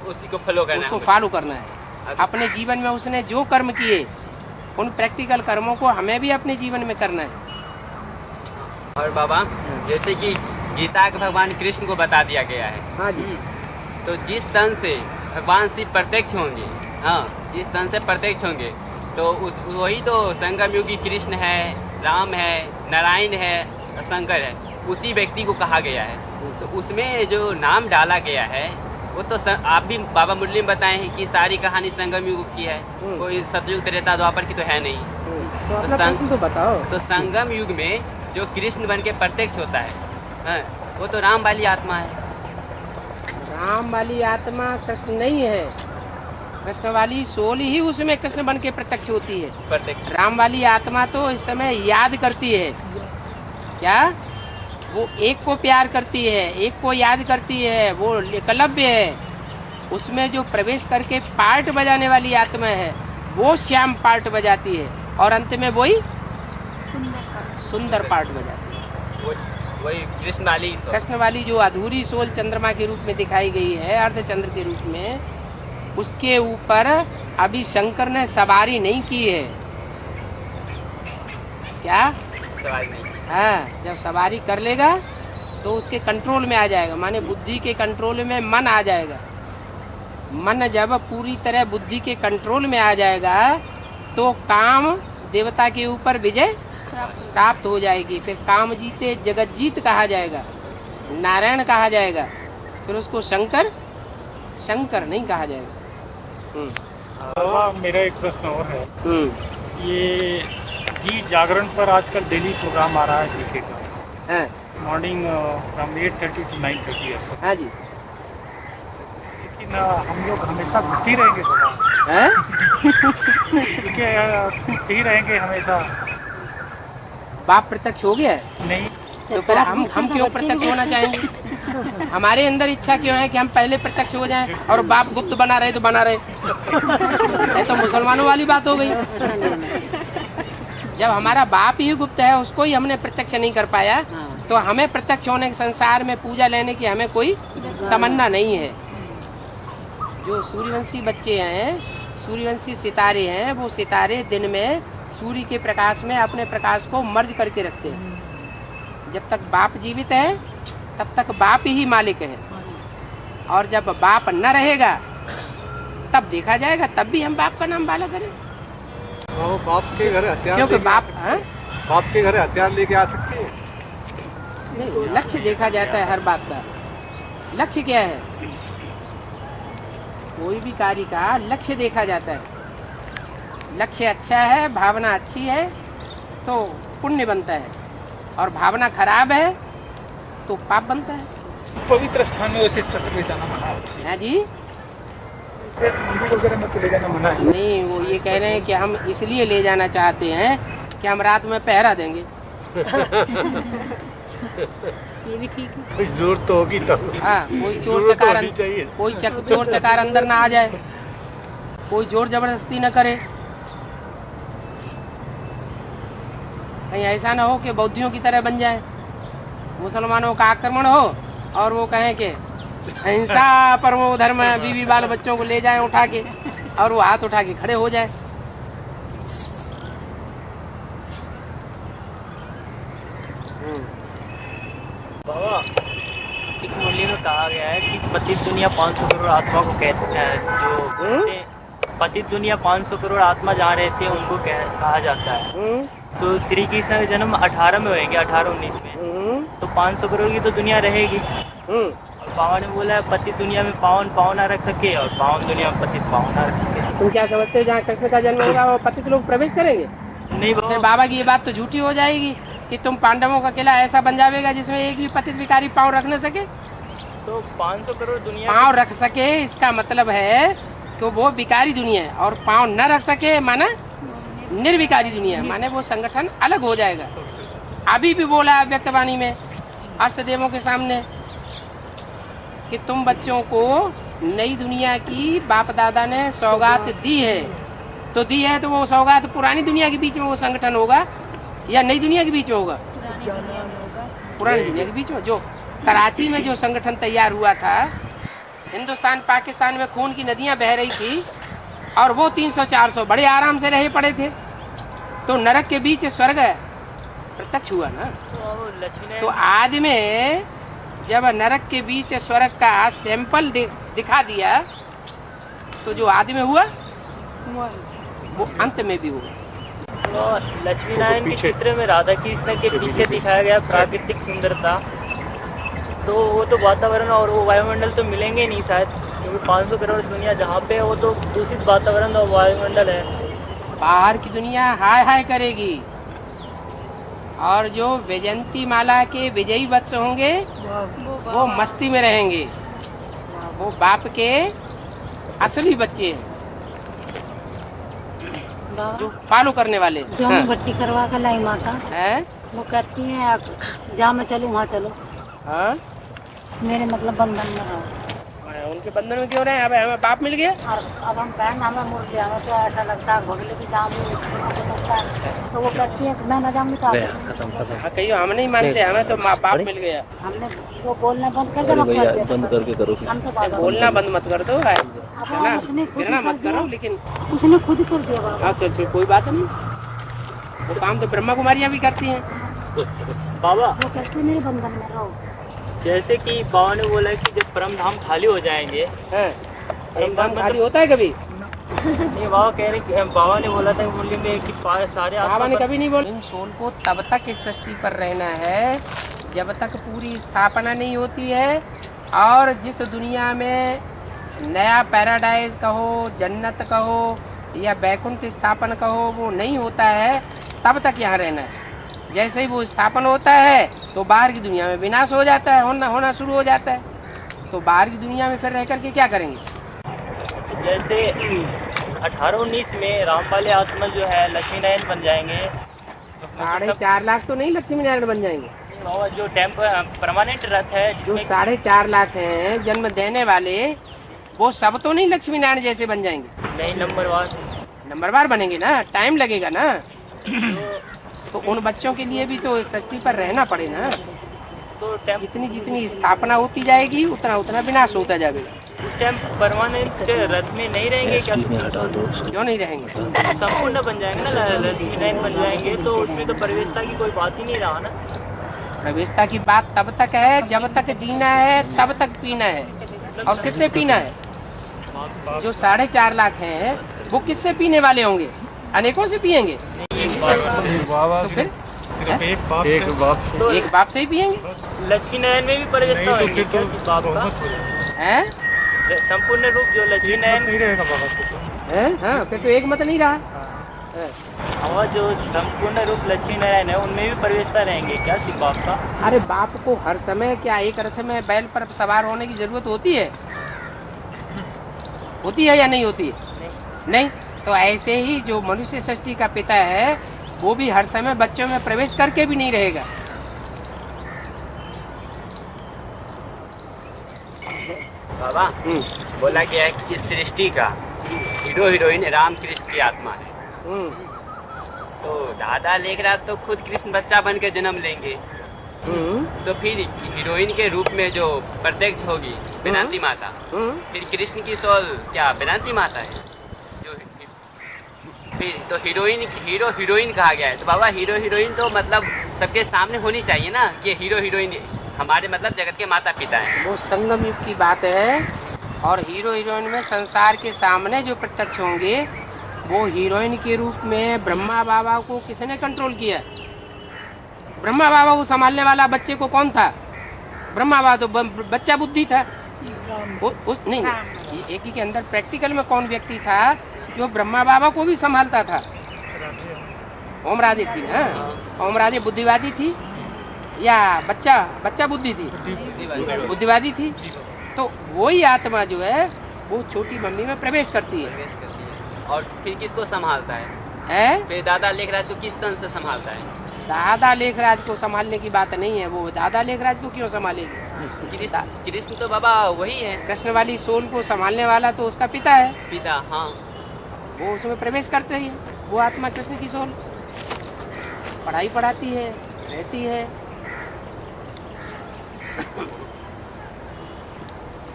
उसी को फॉलो करना है, उसको फॉलो करना है। अपने जीवन में उसने जो कर्म किए उन प्रैक्टिकल कर्मों को हमें भी अपने जीवन में करना है। और बाबा जैसे कि गीता के भगवान कृष्ण को बता दिया गया है, हाँ जी, तो जिस तन से भगवान शिव प्रत्यक्ष होंगे, हाँ जिस तन से प्रत्यक्ष होंगे, तो वही तो संगम युगी कृष्ण है, राम है, नारायण है, शंकर है, उसी व्यक्ति को कहा गया है। तो उसमें जो नाम डाला गया है वो तो आप भी बाबा मुरली में बताए हैं कि सारी कहानी संगम युग की है, कोई सतयुग त्रेता द्वापर की तो है नहीं। तो बताओ। तो संगम युग में जो कृष्ण बन के प्रत्यक्ष होता है, हाँ, वो तो राम वाली आत्मा है। राम वाली आत्मा कृष्ण नहीं है, कृष्ण वाली सोल ही उसमें कृष्ण बन के प्रत्यक्ष होती है। प्रत्यक्ष राम वाली आत्मा तो इस समय याद करती है, क्या वो एक को प्यार करती है, एक को याद करती है, वो एकलव्य है। उसमें जो प्रवेश करके पार्ट बजाने वाली आत्मा है वो श्याम पार्ट बजाती है और अंत में वही सुंदर पार्ट बजाती है। वही कृष्ण वाली जो अधूरी सोल चंद्रमा के रूप में दिखाई गई है, अर्धचंद्र के रूप में, उसके ऊपर अभी शंकर ने सवारी नहीं की है। क्या सवारी नहीं? हाँ, जब सवारी कर लेगा तो उसके कंट्रोल में आ जाएगा, माने बुद्धि के कंट्रोल में मन आ जाएगा। मन जब पूरी तरह बुद्धि के कंट्रोल में आ जाएगा तो काम देवता के ऊपर विजय प्राप्त हो जाएगी। फिर काम जीते जगत जीत कहा जाएगा, नारायण कहा जाएगा, फिर उसको शंकर नहीं कहा जाएगा। मेरा एक प्रश्न और है, ये जी जागरण पर आजकल डेली प्रोग्राम आ रहा है जीके का, मॉर्निंग फ्रॉम 8:30 to 9:30 है। हाँ जी, लेकिन हम लोग हमेशा घुसते ही रहेंगे सुबह, घुसते ही रहेंगे हमेशा। बाप प्रत्यक्ष हो गया है? नहीं। तो फिर हम क्यों प्रत्यक्ष होना चाहेंगे? हमारे अंदर इच्छा क्यों है कि हम पहले प्रत्यक्ष हो जाएं और बाप गुप्त बना रहे तो बना रहे? ये तो मुसलमानों वाली बात हो गई। जब हमारा बाप ही गुप्त है, उसको ही हमने प्रत्यक्ष नहीं कर पाया, तो हमें प्रत्यक्ष होने के संसार में पूजा लेने की हमें कोई तमन्ना नहीं है। जो सूर्यवंशी बच्चे हैं, सूर्यवंशी सितारे हैं, वो सितारे दिन में सूर्य के प्रकाश में अपने प्रकाश को मर्ज करके रखते हैं। जब तक बाप जीवित है तब तक बाप ही मालिक है, और जब बाप न रहेगा तब देखा जाएगा, तब भी हम बाप का नाम बाला करें। बाप के घर हथियार, क्योंकि बाप के घर हथियार लेके आ सकते हैं? नहीं, लक्ष्य देखा जाता है हर बात का। लक्ष्य क्या है? कोई भी कार्य का लक्ष्य देखा जाता है। लक्ष्य अच्छा है, भावना अच्छी है तो पुण्य बनता है, और भावना खराब है तो पाप बनता है। पवित्र स्थान में वैसे शस्त्र ले जाना मना है जी? मंदिर वगैरह में तो ले जाना मना है? नहीं, वो ये कह रहे हैं कि हम इसलिए ले जाना चाहते हैं कि हम रात में पहरा देंगे। ये भी ठीक है। कुछ जरूरत तो होगी तब। हाँ, कोई चोर चकार अंदर ना आ जाए, कोई जोर जबरदस्ती न करे। कहीं ऐसा ना हो कि बौद्धियों की तरह बन जाए, मुसलमानों का आक्रमण हो और वो कहें कि अहिंसा परमो धर्म, बीवी बाल बच्चों को ले जाएं उठा के, और वो हाथ उठा के खड़े हो जाए। बाबा एक मुरली में कहा गया है कि पतित दुनिया 500 करोड़ आत्मा को कहते हैं, जो पतित दुनिया 500 करोड़ आत्मा जहाँ रहते हैं उनको कहा जाता है। तो श्री कृष्ण का जन्म 18 में होएंगे, 18-19 में, तो 500 करोड़ की तो दुनिया रहेगी। और बाबा ने बोला है पतित दुनिया में पावन पावन ना रख सके और पावन दुनिया में पतित पावन ना रख सके। तुम क्या समझते हो जहाँ कृष्ण का जन्म होगा वो पतित लोग प्रवेश करेंगे? नहीं बाबा, बाबा की ये बात तो झूठी हो जाएगी कि तुम पांडवों का किला ऐसा बन जाएगा जिसमें एक भी पतित विकारी पाँव रख न सके। तो 500 करोड़ दुनिया पाँव रख सके इसका मतलब है कि वो विकारी दुनिया है, और पाँव न रख सके माना निर्विकारी दुनिया, माने वो संगठन अलग हो जाएगा। अभी भी बोला व्यक्तवाणी में अष्टदेवों के सामने कि तुम बच्चों को नई दुनिया की बाप दादा ने सौगात दी है, तो दी है तो वो सौगात पुरानी दुनिया के बीच में वो संगठन होगा या नई दुनिया के बीच में होगा? पुरानी दुनिया के बीच में। जो कराची में जो संगठन तैयार हुआ था, हिंदुस्तान पाकिस्तान में खून की नदियां बह रही थी और वो 300-400 बड़े आराम से रहे पड़े थे, तो नरक के बीच स्वर्ग प्रत्यक्ष हुआ ना। तो आज में जब नरक के बीच स्वर्ग का सैंपल दिखा दिया तो जो आदमी हुआ वो अंत में भी हुआ। तो लक्ष्मी नारायण के चित्र में राधा कृष्ण के पीछे दिखाया गया प्राकृतिक सुंदरता, तो वो तो वातावरण और वो वायुमंडल तो मिलेंगे नहीं शायद, क्योंकि 500 करोड़ दुनिया जहाँ पे है वो तो दूषित वातावरण और वायुमंडल है। बाहर की दुनिया हाय हाय करेगी और जो वैजयंती माला के विजयी वत्स होंगे वो मस्ती में रहेंगे, वो बाप के असली बच्चे हैं जो फॉलो करने वाले। जो हम भट्टी करवा कर लाई माता है वो कहती है जहाँ मैं चलूँ वहाँ चलो। हाँ मेरे मतलब बंधन में रहो। उनके बंधन में क्यों रहे? अब हमें बाप मिल गया और अब हम बहन हमें मुड़ गया, हमें तो ऐसा लगता है घोड़े की जाम तो वो कहती है मैं न जाऊँगी तो हाँ कहियो हम नहीं मानते, हमें तो बाप मिल गया। हमने वो बोलना बंद कर दिया, बंद करके करो। हम तो बोलना बंद मत कर दो, गिरना मत करो, लेकिन उसने खुद कर दिया बाबा। हाँ चल कोई बात नहीं, वो काम तो ब्रह्मा कुमारियाँ भी करती हैं। बाबा वो कहती है मेरे बंधन में रहो। जैसे कि बाबा ने बोला कि जब परम धाम खाली हो जाएंगे, परम धाम खाली होता है कभी? नहीं बाबा कह रहे कि बाबा ने बोला था मुरली में कि सारे बाबा ने कभी नहीं बोला। इन सोल को तब तक इस सृष्टि पर रहना है जब तक पूरी स्थापना नहीं होती है, और जिस दुनिया में नया पैराडाइज कहो, जन्नत कहो या बैकुंठ स्थापन कहो, वो नहीं होता है तब तक यहाँ रहना है। जैसे ही वो स्थापन होता है तो बाहर की दुनिया में विनाश हो जाता है, होना शुरू हो जाता है। तो बाहर की दुनिया में फिर रह करके क्या करेंगे? जैसे 18-19 में रामपाले आत्मा जो है लक्ष्मी नारायण बन जाएंगे। 4.5 लाख तो नहीं लक्ष्मी नारायण बन जाएंगे। और जो परमानेंट रथ है जो 4.5 लाख हैं जन्म देने वाले, वो सब तो नहीं लक्ष्मी नारायण जैसे बन जाएंगे। नहीं, नंबरवार बनेंगे ना, टाइम लगेगा ना। तो उन बच्चों के लिए भी तो सृष्टि पर रहना पड़े ना। तो जितनी स्थापना होती जाएगी उतना विनाश होता जाएगा। उस टाइम परमानेंट रथ में नहीं रहेंगे क्या? क्यों नहीं रहेंगे? संपूर्ण बन जाएंगे ना, लक्ष्मी नारायण बन जाएंगे, तो उसमें तो प्रवेशता की कोई बात ही नहीं रहा ना। प्रवेशता की बात तब तक है जब तक जीना है, तब तक पीना है। और किससे पीना है? जो 4.5 लाख हैं वो किससे पीने वाले होंगे? अनेकों से पियेंगे। तो फिर एक बाप से ही पियेंगे। लक्ष्मी नारायण में भी प्रवेशता होंगे क्या बाप का? है संपूर्ण रूप जो लक्ष्मी नारायण नहीं रहेगा बाबा है। हाँ फिर तो एक मत नहीं रहा। और जो संपूर्ण रूप लक्ष्मी नारायण है उनमें भी प्रवेशता रहेंगे क्या शिव बाप का? अरे बाप को हर समय क्या एक रथ में बैल पर सवार होने की जरूरत होती है? होती है या नहीं होती है? नहीं। तो ऐसे ही जो मनुष्य सृष्टि का पिता है वो भी हर समय बच्चों में प्रवेश करके भी नहीं रहेगा। बाबा बोला गया है कि इस सृष्टि का हीरो हीरोइन राम कृष्ण की आत्मा है। तो दादा लेख रहा तो खुद कृष्ण बच्चा बन के जन्म लेंगे, तो फिर हीरोइन के रूप में जो प्रत्यक्ष होगी वेदांती माता, फिर कृष्ण की सोल क्या वेदांती माता है? जो फिर तो हीरो हीरोइन कहा गया है। तो बाबा हीरो हीरोइन तो मतलब सबके सामने होनी चाहिए ना कि हीरो हीरोइन हमारे मतलब जगत के माता पिता हैं। वो संगम युग की बात है। और हीरो हीरोइन में संसार के सामने जो प्रत्यक्ष होंगे वो हीरोइन के रूप में ब्रह्मा बाबा को किसने कंट्रोल किया? ब्रह्मा बाबा को संभालने वाला बच्चे को कौन था? ब्रह्मा बाबा तो बच्चा बुद्धि था। नहीं, एक ही के अंदर प्रैक्टिकल में कौन व्यक्ति था जो ब्रह्मा बाबा को भी संभालता था? ओम राधे थी ना। ओम राधे बुद्धिवादी थी या बच्चा बुद्धि थी? बुद्धिवादी थी। तो वही आत्मा जो है वो छोटी मम्मी में प्रवेश करती है। और फिर किसको संभालता है? फिर दादा लेखराज को किस तरह से संभालता है? दादा लेखराज को संभालने की बात नहीं है। वो दादा लेखराज को क्यों संभालेगी? कृष्ण तो बाबा वही है। कृष्ण वाली सोल को संभालने वाला तो उसका पिता है। पिता, हाँ। वो उसमें प्रवेश करते ही वो आत्मा कृष्ण की सोल पढ़ाई पढ़ाती है, रहती है।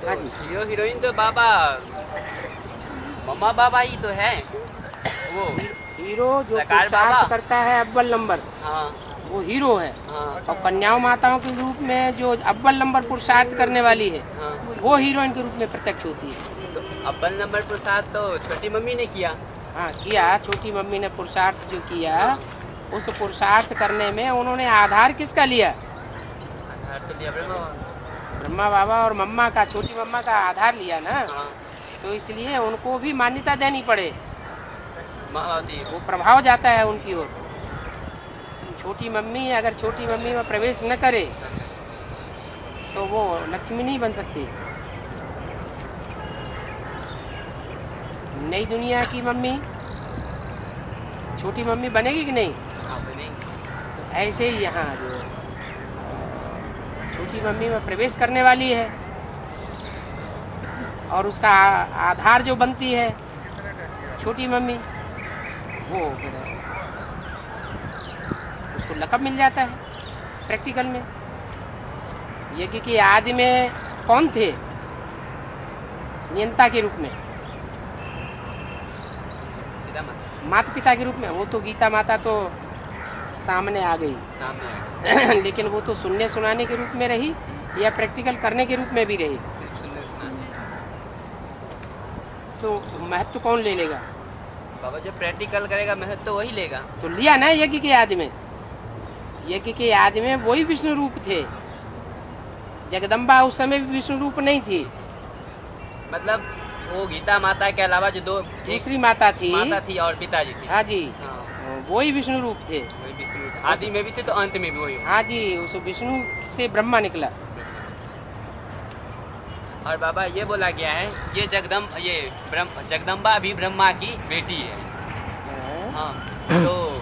तो हीरो हीरोइन तो बाबा मम्मा बाबा ही तो है। वो हीरो जो पुरुषार्थ करता है अव्वल नंबर, हाँ, वो हीरो है। हाँ। और कन्याओं माताओं के रूप में जो अव्वल नंबर पुरुषार्थ करने वाली है, हाँ। वो हीरोइन के रूप में प्रत्यक्ष होती है। तो अव्वल नंबर पुरुषार्थ तो छोटी मम्मी ने किया। हाँ, किया। छोटी मम्मी ने पुरुषार्थ जो किया, उस पुरुषार्थ करने में उन्होंने आधार किसका लिया? आधार तो लिया ब्रह्मा बाबा और मम्मा का, छोटी मम्मा का आधार लिया ना। हाँ। तो इसलिए उनको भी मान्यता देनी पड़े, वो प्रभाव जाता है उनकी ओर। छोटी मम्मी अगर छोटी मम्मी में प्रवेश न करे तो वो लक्ष्मी नहीं बन सकती। नई दुनिया की मम्मी छोटी मम्मी बनेगी कि नहीं? हाँ, बनेगी। तो ऐसे ही यहाँ जो छोटी मम्मी में प्रवेश करने वाली है और उसका आधार जो बनती है छोटी मम्मी, वो फिर उसको लक़ब मिल जाता है प्रैक्टिकल में। ये कि आदि में कौन थे नियंता के रूप में? माता पिता के रूप में। वो तो गीता माता तो सामने आ गई लेकिन वो तो सुनने सुनाने के रूप में रही या प्रैक्टिकल करने के रूप में भी रही। तो महत्व कौन ले लेगा? बाबा जो प्रैक्टिकल करेगा महत्व तो वही लेगा। तो लिया ना यज्ञ के आदि में। यज्ञ के आदि में वही विष्णु रूप थे। जगदम्बा उस समय भी विष्णु रूप नहीं थी। मतलब वो गीता माता के अलावा जो दूसरी माता थी और पिताजी थे। हाँ जी, वही विष्णु रूप थे। वही विष्णु आदि में भी थे तो अंत में भी वही। हाँ जी, उस विष्णु से ब्रह्मा निकला। और बाबा ये बोला गया है ये जगदम्बा भी ब्रह्मा की बेटी है। हाँ, तो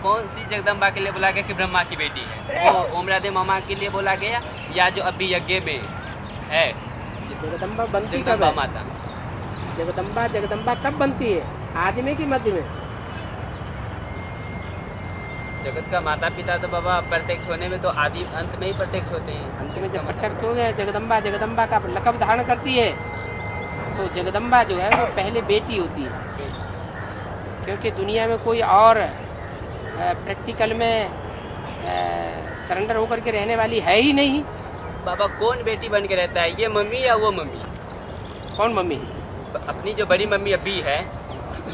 कौन सी जगदम्बा के लिए बोला गया कि ब्रह्मा की बेटी है? वो ओम राधे मामा के लिए बोला गया या जो अभी यज्ञ में है? जगदम्बा बनती जगदम्बा माता। जगदम्बा कब बनती है? आदि में कि मध्य में? जगत का माता पिता तो बाबा प्रत्यक्ष होने में तो आदि अंत में ही प्रत्यक्ष होते हैं। अंत में जब प्रत्यक्ष हो गए जगदम्बा का लक़ब धारण करती है तो जगदम्बा जो है वो पहले बेटी होती है। क्योंकि दुनिया में कोई और प्रैक्टिकल में सरेंडर होकर के रहने वाली है ही नहीं। बाबा कौन बेटी बन के रहता है, ये मम्मी या वो मम्मी? कौन मम्मी? अपनी जो बड़ी मम्मी अभी है।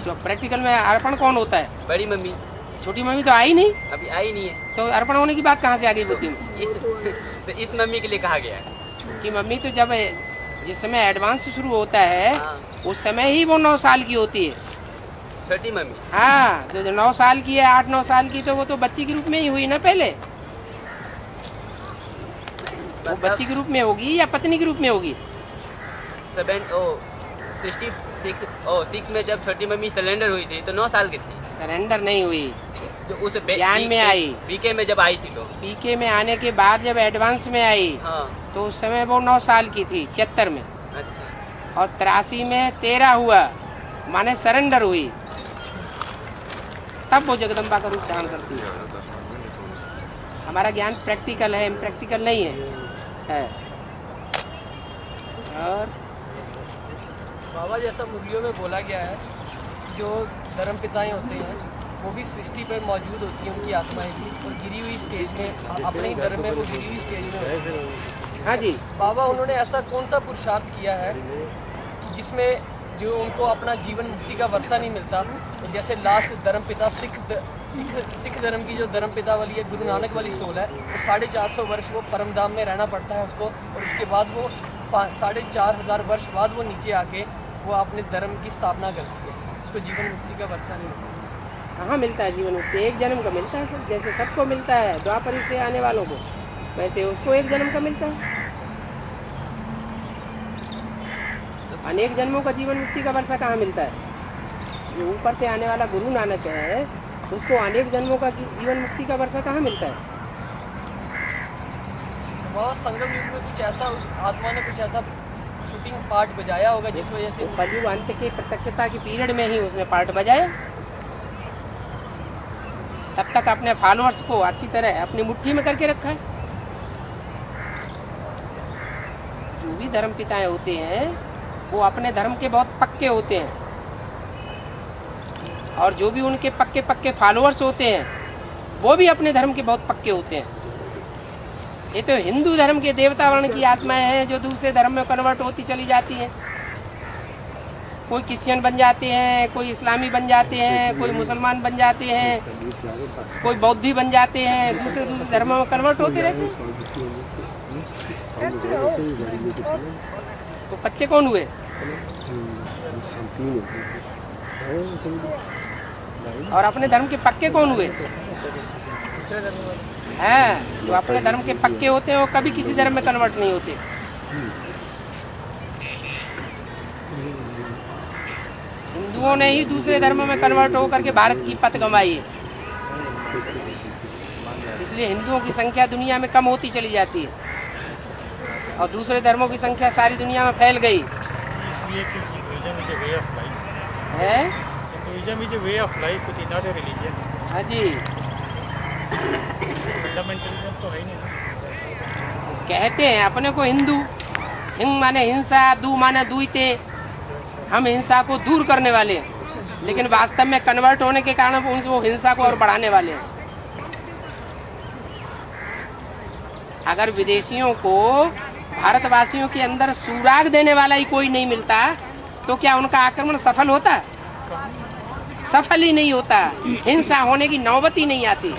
जो प्रैक्टिकल में अर्पण कौन होता है? बड़ी मम्मी। छोटी मम्मी तो आई नहीं, अभी आई नहीं है। तो अर्पण होने की बात कहाँ से आ गई बुद्धि में? तो इस मम्मी के लिए कहा गया है। छोटी मम्मी तो जब जिस समय एडवांस शुरू होता है उस समय ही वो 9 साल की होती है। छोटी मम्मी? हाँ, जो 9 साल की है, 8-9 साल की, तो वो तो बच्ची के रूप में ही हुई ना पहले। वो बच्ची के रूप में होगी या पत्नी के रूप में होगी? 66 में जब छोटी मम्मी सरेंडर हुई थी तो 9 साल की थी। सरेंडर नहीं हुई, जो उस ज्ञान में आई। बीके में जब आई थी तो बीके में आने के बाद जब एडवांस में आई तो उस समय वो 9 साल की थी 76 में। अच्छा। और 83 में 13 हुआ, माने सरेंडर हुई, तब वो जगदम्बा का रूप धारण करती है। हमारा ज्ञान प्रैक्टिकल है, इम्प्रैक्टिकल नहीं है। और बाबा जैसा मुर्गियों में बोला गया है जो धर्म पिताएं होते हैं वो भी सृष्टि पर मौजूद होती है उनकी आत्माएं भी, और गिरी हुई स्टेज में अपने ही धर्म में वो गिरी हुई स्टेज में होती है। हाँ जी बाबा उन्होंने ऐसा कौन सा पुरुषार्थ किया है कि जिसमें जो उनको अपना जीवन मुक्ति का वर्षा नहीं मिलता। तो जैसे लास्ट धर्मपिता सिख धर्म की जो धर्मपिता वाली है गुरु नानक वाली सोल है, तो 450 वर्ष वो परमधाम में रहना पड़ता है उसको, और उसके बाद वो 4500 वर्ष बाद वो नीचे आके वो अपने धर्म की स्थापना करती है। उसको जीवन मुक्ति का वर्षा नहीं मिलता। कहाँ मिलता है जीवन मुक्ति? एक जन्म का मिलता है सर, जैसे सबको मिलता है द्वापर से आने वालों को, वैसे उसको एक जन्म का मिलता है। अनेक जन्मों का जीवन मुक्ति का वर्षा कहाँ मिलता है? जो ऊपर से आने वाला गुरु नानक है उसको अनेक जन्मों का जीवन मुक्ति का वर्षा कहाँ मिलता है? वहाँ संगम युग में कुछ ऐसा आत्मा ने कुछ ऐसा शूटिंग पार्ट बजाया होगा जिस वजह से कलयुग अंत के प्रत्यक्षता की पीरियड में ही उसने पार्ट बजाया। तब तक अपने फॉलोअर्स को अच्छी तरह अपनी मुट्ठी में करके रखा है। जो भी धर्म पिताएं होते हैं वो अपने धर्म के बहुत पक्के होते हैं, और जो भी उनके पक्के फॉलोअर्स होते हैं वो भी अपने धर्म के बहुत पक्के होते हैं। ये तो हिंदू धर्म के देवता वर्ण की आत्माएं हैं जो दूसरे धर्म में कन्वर्ट होती चली जाती हैं। कोई क्रिश्चियन बन जाते हैं, कोई इस्लामी बन जाते हैं, कोई मुसलमान बन जाते हैं, कोई बौद्धि बन जाते हैं, दूसरे धर्मों में कन्वर्ट होते रहते हैं। तो बच्चे कौन हुए? और अपने धर्म के पक्के कौन हुए? हैं जो अपने धर्म के पक्के होते हैं वो कभी किसी धर्म में कन्वर्ट नहीं होते। हिंदुओं ने ही दूसरे धर्मों में कन्वर्ट होकर के भारत की पत गंवाई है, इसलिए हिंदुओं की संख्या दुनिया में कम होती चली जाती है और दूसरे धर्मों की संख्या सारी दुनिया में फैल गई है। Hinduism is a way of life, it is not a religion. हाँ जी, फंडामेंटलिज्म तो है ही नहीं। कहते हैं अपने को हिंदू, हिंग माने हिंसा, दू माने दुईते, हम हिंसा को दूर करने वाले हैं, लेकिन वास्तव में कन्वर्ट होने के कारण वो हिंसा को और बढ़ाने वाले हैं। अगर विदेशियों को भारतवासियों के अंदर सुराग देने वाला ही कोई नहीं मिलता तो क्या उनका आक्रमण सफल होता? सफल ही नहीं होता, हिंसा होने की नौबत ही नहीं आती।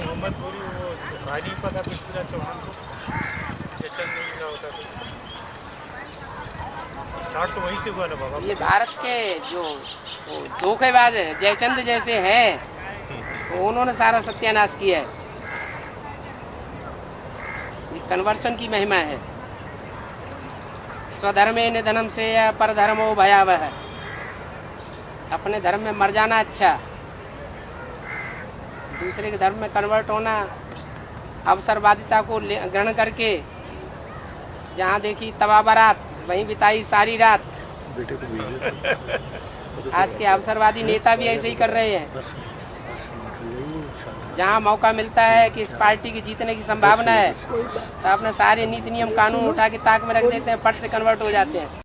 स्टार्ट तो वहीं से हुआ ना बाबा। ये भारत के जो धोखेबाज जयचंद जैसे हैं तो उन्होंने सारा सत्यानाश किया है। ये कन्वर्सन की महिमा है। स्वधर्मे निधनम से या परधर्मो भयावह, अपने धर्म में मर जाना अच्छा, दूसरे के धर्म में कन्वर्ट होना अवसरवादिता को ग्रहण करके जहाँ देखी तबा बारात वहीं बिताई सारी रात। आज के अवसरवादी नेता भी ऐसे ही कर रहे हैं। जहाँ मौका मिलता है कि इस पार्टी की जीतने की संभावना है तो अपने सारे नीति नियम कानून उठा के ताक में रख देते हैं, फट से कन्वर्ट हो जाते हैं।